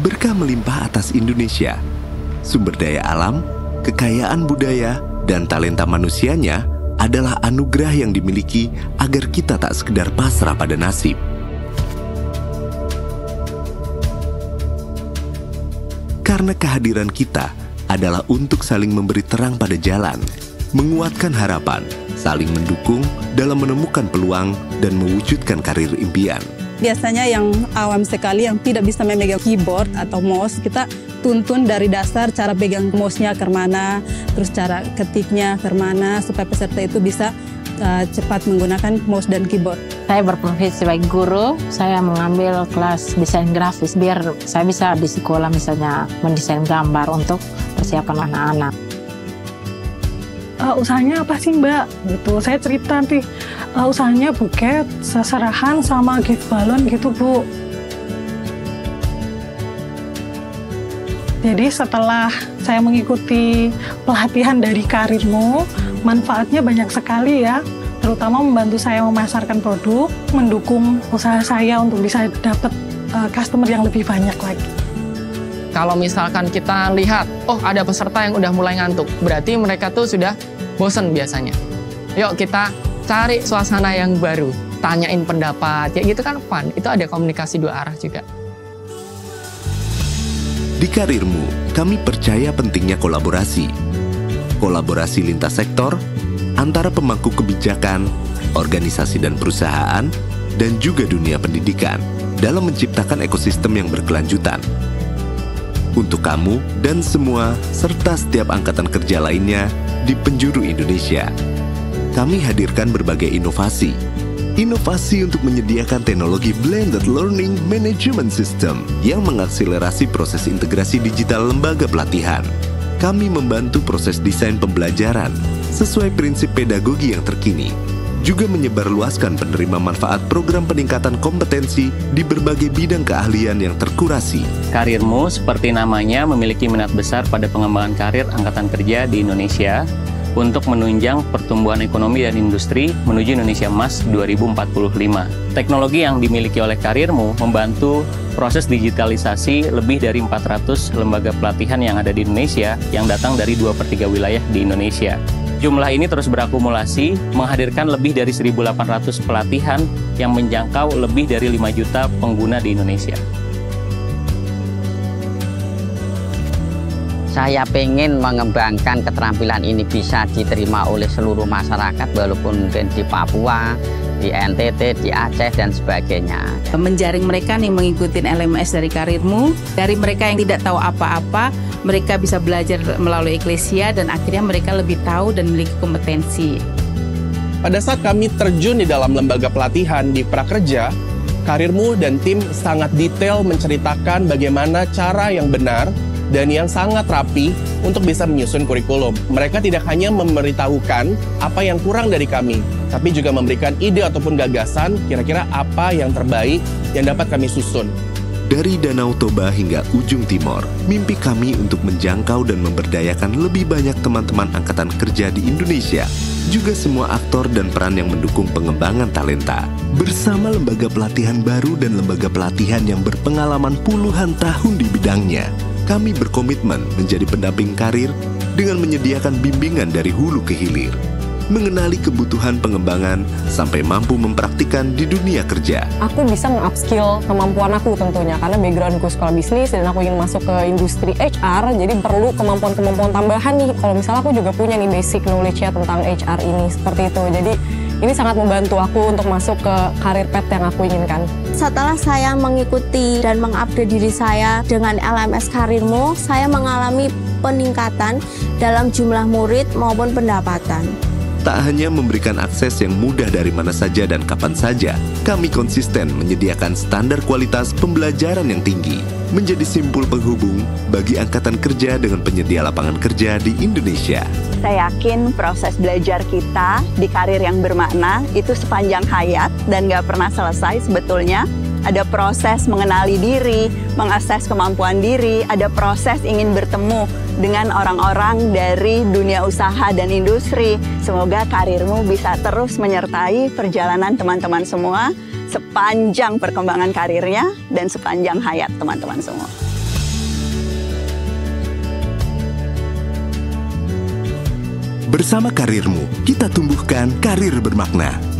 berkah melimpah atas Indonesia. Sumber daya alam, kekayaan budaya, dan talenta manusianya adalah anugerah yang dimiliki agar kita tak sekedar pasrah pada nasib. Karena kehadiran kita adalah untuk saling memberi terang pada jalan, menguatkan harapan, saling mendukung dalam menemukan peluang dan mewujudkan karir impian. Biasanya yang awam sekali yang tidak bisa memegang keyboard atau mouse, kita tuntun dari dasar cara pegang mouse-nya ke mana, terus cara ketiknya ke mana, supaya peserta itu bisa cepat menggunakan mouse dan keyboard. Saya berprofesi sebagai guru, saya mengambil kelas desain grafis biar saya bisa di sekolah misalnya mendesain gambar untuk persiapan anak-anak. Usahanya apa sih Mbak? Gitu. Saya cerita nanti usahanya buket, seserahan sama gift balon gitu Bu. Jadi setelah saya mengikuti pelatihan dari Karirmu, manfaatnya banyak sekali ya. Terutama membantu saya memasarkan produk, mendukung usaha saya untuk bisa dapat customer yang lebih banyak lagi. Kalau misalkan kita lihat, oh ada peserta yang udah mulai ngantuk, berarti mereka tuh sudah bosen biasanya. Yuk kita cari suasana yang baru, tanyain pendapat, ya gitu kan fun. Itu ada komunikasi dua arah juga. Di Karirmu, kami percaya pentingnya kolaborasi. Kolaborasi lintas sektor, antara pemangku kebijakan, organisasi dan perusahaan, dan juga dunia pendidikan dalam menciptakan ekosistem yang berkelanjutan. Untuk kamu dan semua, serta setiap angkatan kerja lainnya di penjuru Indonesia, kami hadirkan berbagai inovasi. Inovasi untuk menyediakan teknologi Blended Learning Management System yang mengakselerasi proses integrasi digital lembaga pelatihan. Kami membantu proses desain pembelajaran sesuai prinsip pedagogi yang terkini, juga menyebarluaskan penerima manfaat program peningkatan kompetensi di berbagai bidang keahlian yang terkurasi. Karirmu, seperti namanya, memiliki minat besar pada pengembangan karir angkatan kerja di Indonesia untuk menunjang pertumbuhan ekonomi dan industri menuju Indonesia Emas 2045. Teknologi yang dimiliki oleh Karirmu membantu proses digitalisasi lebih dari 400 lembaga pelatihan yang ada di Indonesia yang datang dari 2/3 wilayah di Indonesia. Jumlah ini terus berakumulasi, menghadirkan lebih dari 1.800 pelatihan yang menjangkau lebih dari 5 juta pengguna di Indonesia. Saya pengen mengembangkan keterampilan ini bisa diterima oleh seluruh masyarakat, walaupun mungkin di Papua, di NTT, di Aceh, dan sebagainya. Menjaring mereka nih mengikuti LMS dari Karirmu, dari mereka yang tidak tahu apa-apa, mereka bisa belajar melalui Eklesia dan akhirnya mereka lebih tahu dan memiliki kompetensi. Pada saat kami terjun di dalam lembaga pelatihan di Prakerja, Karirmu dan tim sangat detail menceritakan bagaimana cara yang benar dan yang sangat rapi untuk bisa menyusun kurikulum. Mereka tidak hanya memberitahukan apa yang kurang dari kami, tapi juga memberikan ide ataupun gagasan kira-kira apa yang terbaik yang dapat kami susun. Dari Danau Toba hingga ujung timur, mimpi kami untuk menjangkau dan memberdayakan lebih banyak teman-teman angkatan kerja di Indonesia, juga semua aktor dan peran yang mendukung pengembangan talenta. Bersama lembaga pelatihan baru dan lembaga pelatihan yang berpengalaman puluhan tahun di bidangnya, kami berkomitmen menjadi pendamping karir dengan menyediakan bimbingan dari hulu ke hilir, mengenali kebutuhan pengembangan sampai mampu mempraktikkan di dunia kerja. Aku bisa nge-upskill kemampuan aku tentunya, karena backgroundku sekolah bisnis dan aku ingin masuk ke industri HR, jadi perlu kemampuan-kemampuan tambahan nih. Kalau misalnya aku juga punya nih basic knowledge-nya tentang HR ini, seperti itu. Jadi ini sangat membantu aku untuk masuk ke karir path yang aku inginkan. Setelah saya mengikuti dan mengupdate diri saya dengan LMS Karirmu, saya mengalami peningkatan dalam jumlah murid maupun pendapatan. Tak hanya memberikan akses yang mudah dari mana saja dan kapan saja, kami konsisten menyediakan standar kualitas pembelajaran yang tinggi, menjadi simpul penghubung bagi angkatan kerja dengan penyedia lapangan kerja di Indonesia. Saya yakin proses belajar kita di karir yang bermakna itu sepanjang hayat dan gak pernah selesai sebetulnya. Ada proses mengenali diri, mengakses kemampuan diri, ada proses ingin bertemu dengan orang-orang dari dunia usaha dan industri. Semoga Karirmu bisa terus menyertai perjalanan teman-teman semua sepanjang perkembangan karirnya dan sepanjang hayat teman-teman semua. Bersama Karirmu, kita tumbuhkan karir bermakna.